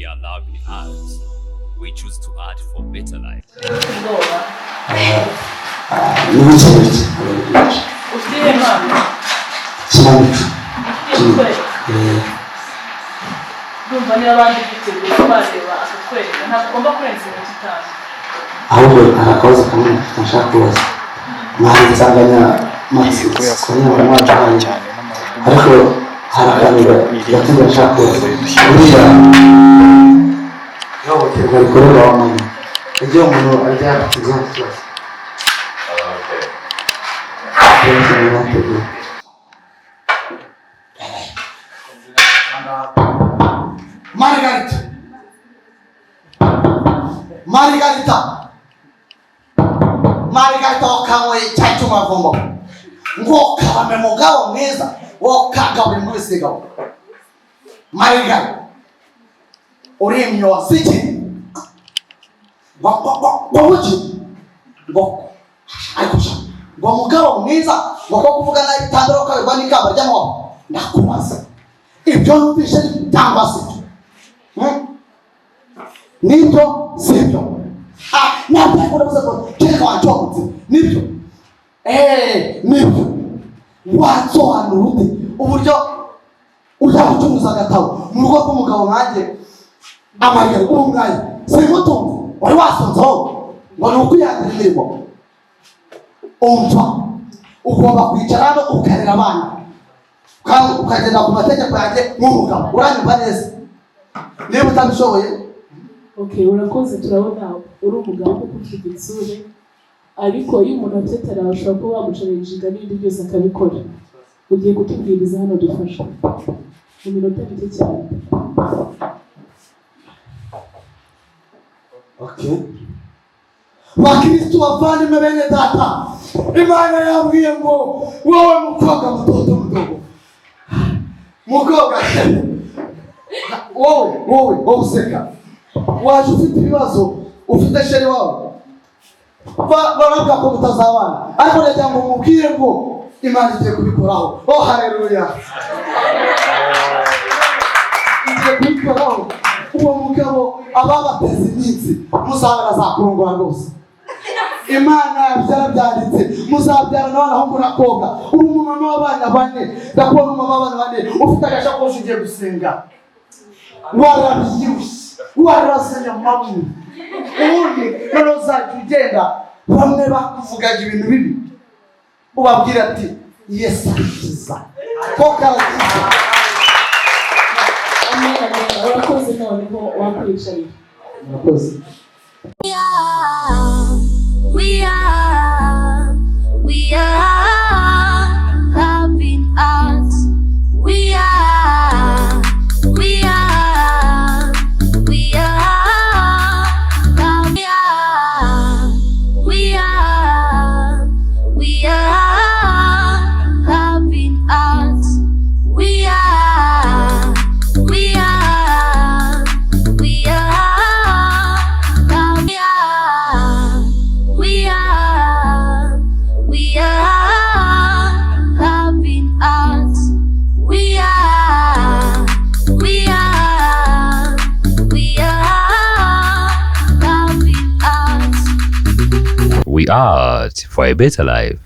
we are loving art. We choose to art for better life. Ndumva niba abandi biteguye bareba akakwereka ntabwo ugomba kurenza iminota itanu. Ahubwo arakabaza kamwe nshaka kubaza mwari nsanganya matsiko cyane ariko harakanira yatumye nshaka kubaza buriya ihohoterwa rikorerwa abana igihe umuntu ajya ikibazo cyose Margarita wakamwe cyatu mavumbo ngo kabame mugabo mwiza wakagawe muri sigabo Margarita uri myosiki wabuji ngo ayikusha ngo mugabo mwiza ngo kuvuga na bitandaro kabirwa n'ikamba ry'amahoro ndakubaza ibyo numvise cyangwa se nibyo sibyo ntabwo urabuze ko cyangwa wacomotse nibyo nibyo wasobanura ute uburyo uzabucuruza agatabo mu rugo rw'umugabo nkanjye amarira umwaye simutunze wari wasonzeho ngo ni ukwihangira imirimo umva ugomba kwicara hano ukarera abana kandi ukagenda ku mategeko yanjye nk'umugabo uranyumva neza niba utabishoboye. Okay, urakoze turabona uri umugabo kuko ufite isura ariko iyo umuntu atetera ashobora kuba bamucarenjinga n'ibindi byose akabikora. Ugiye kutubwiriza hano dufasha mu minota mike cyane. Okay. Bakristo bavandimwe bene data, Imana yabwiye ngo wowe mukobwa mutoto mudogo mukobwa wowe useka waje ufite ibibazo ufite sheri wawe baravuga ko mutazabana ariko ndagira ngo mubwire ngo Imana igiye kubikoraho. Haleluya. Igiye kubikoraho. Uwo mugabo ababateze iminsi muzabara zakurongora rwose. Imana byarabyanditse muzabyara n'abahungu n'abakobwa. Uri umumama w'abana bane ndakubona umumama w'abana bane ufite agashakoshi ugiye gusenga warabyibushye warasenya mamu ubundi none uzajya ugenda bamwe bakuvugaga ibintu bibi ubabwira ati Yesu akiza koka akiza. Urakoze noneho wakwicarira. Urakoze. We are loving art. We are loving art. We We art for a better life.